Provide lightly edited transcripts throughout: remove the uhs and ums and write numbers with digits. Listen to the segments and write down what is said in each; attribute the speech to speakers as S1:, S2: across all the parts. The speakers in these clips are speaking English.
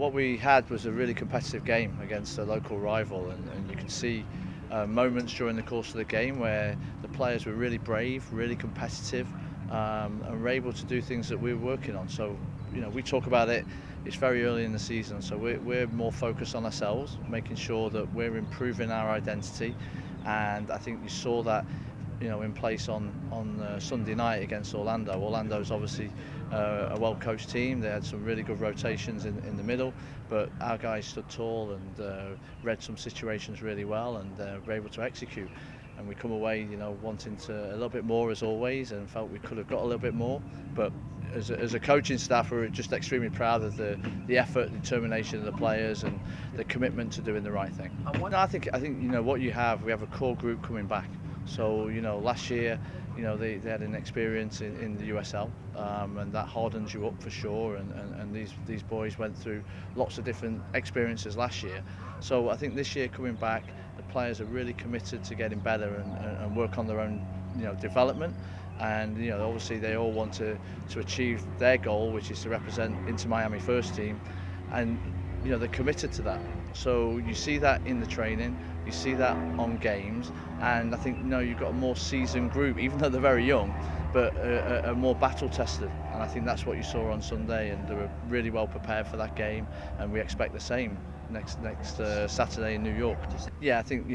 S1: what we had was a really competitive game against a local rival, and you can see moments during the course of the game where the players were really brave, really competitive, and were able to do things that we were working on. So, we talk about it. It's very early in the season, so we're more focused on ourselves, making sure that we're improving our identity, and I think you saw that in place on Sunday night against Orlando. Orlando's obviously a well-coached team. They had some really good rotations in the middle, but our guys stood tall and read some situations really well, and were able to execute. And we come away, wanting to a little bit more as always, and felt we could have got a little bit more. But as a coaching staff, we're just extremely proud of the effort, determination of the players, and the commitment to doing the right thing. No, I think what we have a core group coming back. So last year, they had an experience in the USL, and that hardens you up for sure. And these boys went through lots of different experiences last year. So I think this year coming back, the players are really committed to getting better and work on their own development. And obviously they all want to achieve their goal, which is to represent Inter Miami first team, and they're committed to that. So you see that in the training, you see that on games, and I think you've got a more seasoned group, even though they're very young, but a more battle tested. And I think that's what you saw on Sunday, and they were really well prepared for that game, and we expect the same next Saturday in New York. Yeah, I think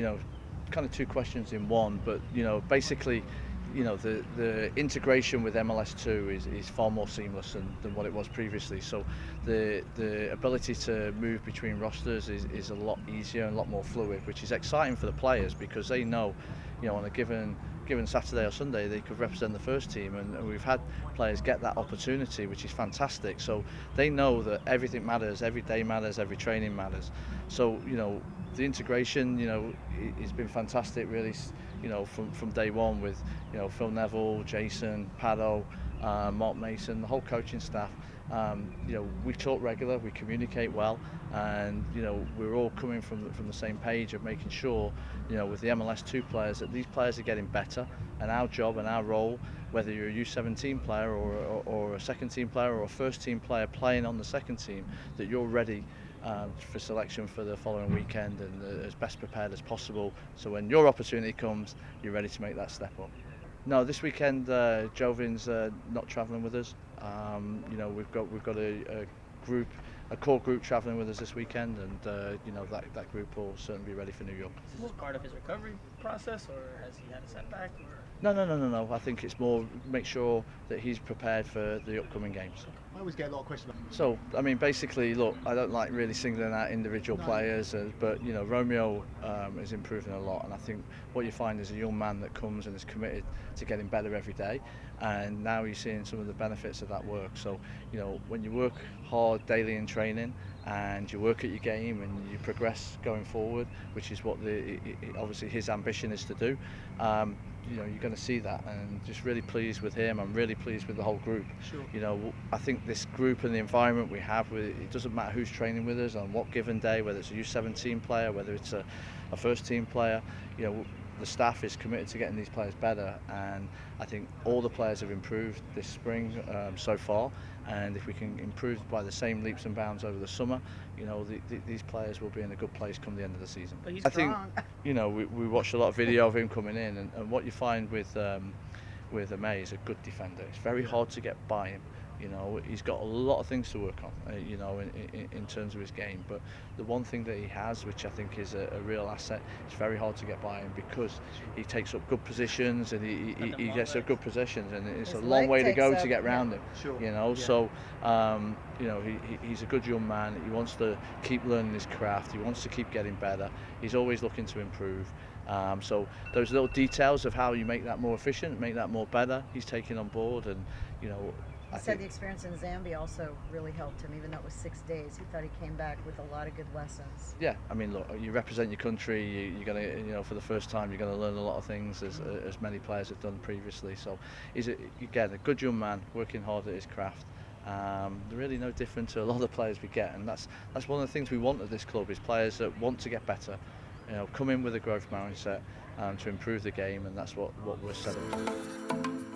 S1: kind of two questions in one, but basically the integration with MLS2 is far more seamless than what it was previously. So the ability to move between rosters is a lot easier and a lot more fluid, which is exciting for the players, because they know on a given Saturday or Sunday they could represent the first team, and we've had players get that opportunity, which is fantastic. So they know that everything matters, every day matters, every training matters. So the integration it's been fantastic really, from day one with Phil Neville, Jason, Pado, Mark Mason, the whole coaching staff. We talk regular, we communicate well, and we're all coming from the same page of making sure with the MLS2 players that these players are getting better, and our job and our role, whether you're a U17 player or a second team player or a first team player playing on the second team, that you're ready for selection for the following weekend, and as best prepared as possible, so when your opportunity comes, you're ready to make that step up. No, this weekend Jovin's not travelling with us. We've got a core group travelling with us this weekend, and that group will certainly be ready for New York.
S2: Is this part of his recovery process, or has he had a setback?
S1: No. I think it's more make sure that he's prepared for the upcoming games.
S3: I always get a lot of questions.
S1: So, basically, look, I don't like really singling out individual players, but Romeo is improving a lot, and I think what you find is a young man that comes and is committed to getting better every day, and now you're seeing some of the benefits of that work. So, when you work hard daily in training, and you work at your game and you progress going forward, which is what obviously his ambition is to do. You're going to see that, and just really pleased with him. I'm really pleased with the whole group.
S3: Sure.
S1: I think this group and the environment we have, it doesn't matter who's training with us on what given day, whether it's a U17 player, whether it's a first team player, the staff is committed to getting these players better, and I think all the players have improved this spring so far, and if we can improve by the same leaps and bounds over the summer, these players will be in a good place come the end of the season.
S2: But he's
S1: I think
S2: strong.
S1: we watched a lot of video of him coming in, and what you find with Amay is a good defender. It's very hard to get by him. He's got a lot of things to work on, in terms of his game. But the one thing that he has, which I think is a real asset, it's very hard to get by him, because he takes up good positions, and he gets up good positions, and it's a long way to go to get round him.
S3: Sure.
S1: So he's a good young man. He wants to keep learning his craft. He wants to keep getting better. He's always looking to improve. So those little details of how you make that more efficient, make that more better, he's taking on board, and
S4: He said the experience in Zambia also really helped him, even though it was 6 days. He thought he came back with a lot of good lessons.
S1: Yeah, look, you represent your country. You're gonna, for the first time, you're gonna learn a lot of things, as many players have done previously. So he's again a good young man, working hard at his craft. They're really no different to a lot of the players we get, and that's one of the things we want at this club, is players that want to get better. Come in with a growth mindset to improve the game, and that's what we're set up to.